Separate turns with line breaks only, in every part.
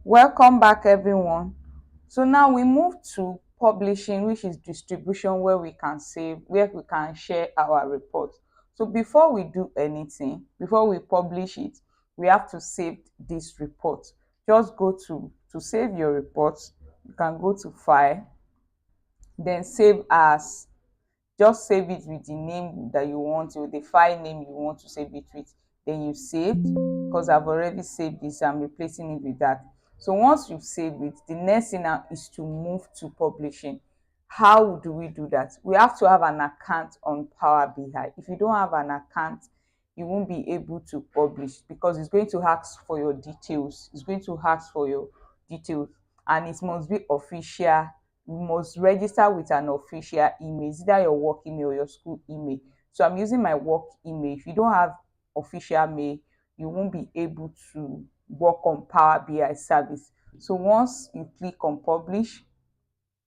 Welcome back, everyone. So now we move to publishing, which is distribution, where we can save, where we can share our report. So before we do anything, before we publish it, we have to save this report. Just go to save your report. You can go to file, then save as. Just save it with the name that you want, with the file name you want to save it with. Then you saved, because I've already saved this, I'm replacing it with that. So once you've saved it, the next thing now is to move to publishing. How do we do that? We have to have an account on Power BI. If you don't have an account, you won't be able to publish, because it's going to ask for your details. It's going to ask for your details, and it must be official. You must register with an official email. It's either your work email or your school email. So I'm using my work email. If you don't have official mail, you won't be able to work on Power BI service. So once you click on publish,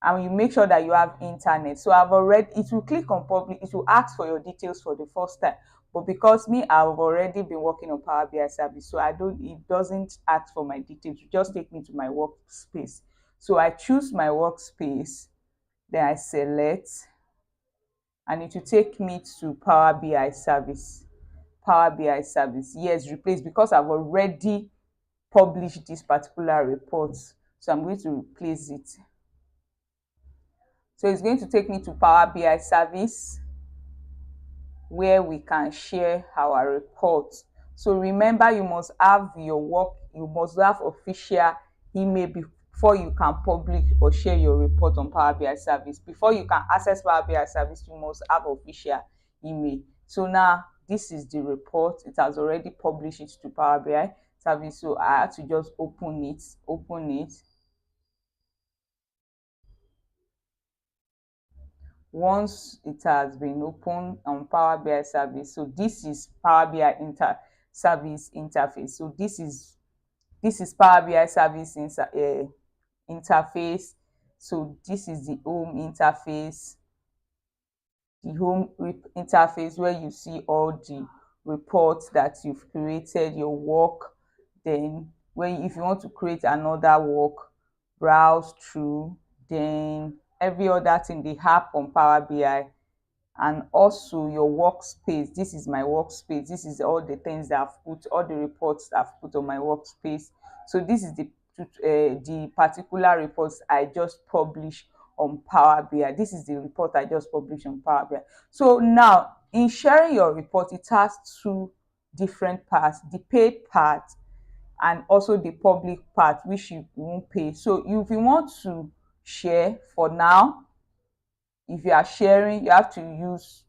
and you make sure that you have internet. So I've already, it will click on public, it will ask for your details for the first time. But because me, I've already been working on Power BI service, so I don't, it doesn't ask for my details. You just take me to my workspace. So I choose my workspace, then I select, and it will take me to Power BI service. Power BI service, yes, replace, because I've already published this particular report. So I'm going to replace it. So it's going to take me to Power BI service, where we can share our report. So remember, you must have your work, you must have official email before you can publish or share your report on Power BI service. Before you can access Power BI service, you must have official email. So now this is the report. It has already published it to Power BI service. So I have to just open it. Once it has been opened on Power BI service, so this is Power BI service interface. So this is Power BI service interface. So this is the home interface, where you see all the reports that you've created, your work. Then when, if you want to create another work, browse through, then every other thing they have on Power BI. And also your workspace. This is my workspace. This is all the things that I've put, all the reports that I've put on my workspace. So this is the particular reports I just published on Power BI. This is the report I just published on Power BI. So now, in sharing your report, it has two different parts: the paid part and also the public part, which you won't pay. So if you want to share, for now, if you are sharing, you have to use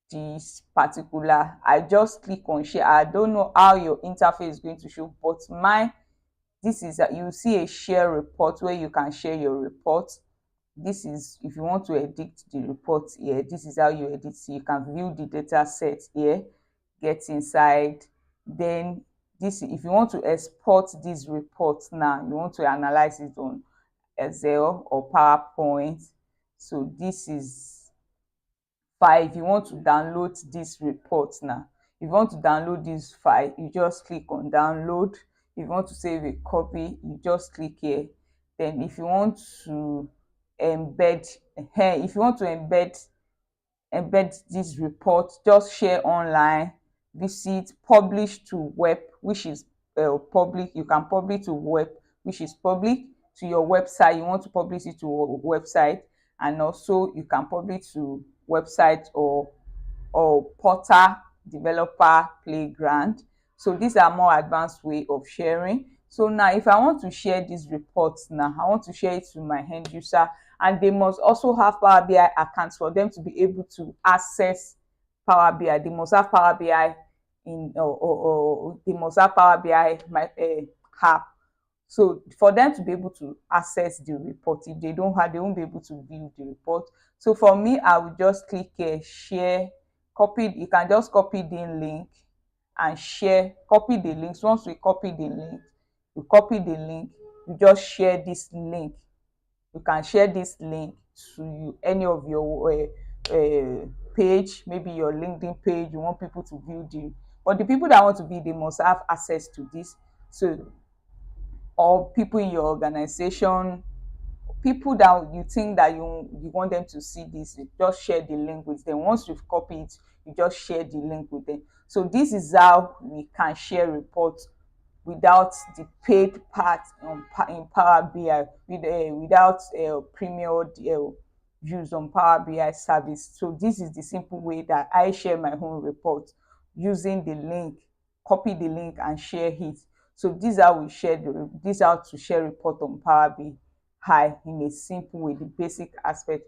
this particular. I just click on share. I don't know how your interface is going to show, but mine, this is you see a share report where you can share your report. This is if you want to edit the report here. This is how you edit. So you can view the data set here, get inside. Then this, if you want to export this report, now you want to analyze it on Excel or PowerPoint. So this is file. If you want to download this report now, if you want to download this file, you just click on download. If you want to save a copy, you just click here. Then if you want to embed, if you want to embed this report, just share online, visit, publish to web, which is public. You can publish to web, which is public, to your website. You want to publish it to a website, and also you can publish to website or portal, developer, playground. So these are more advanced way of sharing. So now if I want to share these reports, now I want to share it to my end user, and they must also have Power BI accounts for them to be able to access Power BI. They must have Power BI in, or they must have Power BI app. So for them to be able to access the report, if they don't have, they won't be able to view the report. So for me, I will just click share, copy. You can just copy the link and share, copy the links. Once we copy the link, you just share this link. You can share this link to any of your page, maybe your LinkedIn page. You want people to view the, but the people that want to view, they must have access to this. So or people in your organization, people that you think that you want them to see this, you just share the link with them. Once you've copied it, you just share the link with them. So this is how we can share reports without the paid part in Power BI, without premium use on Power BI service. So this is the simple way that I share my own report, using the link, copy the link and share it. So this is how we share this is how to share report on Power BI in a simple way, the basic aspect.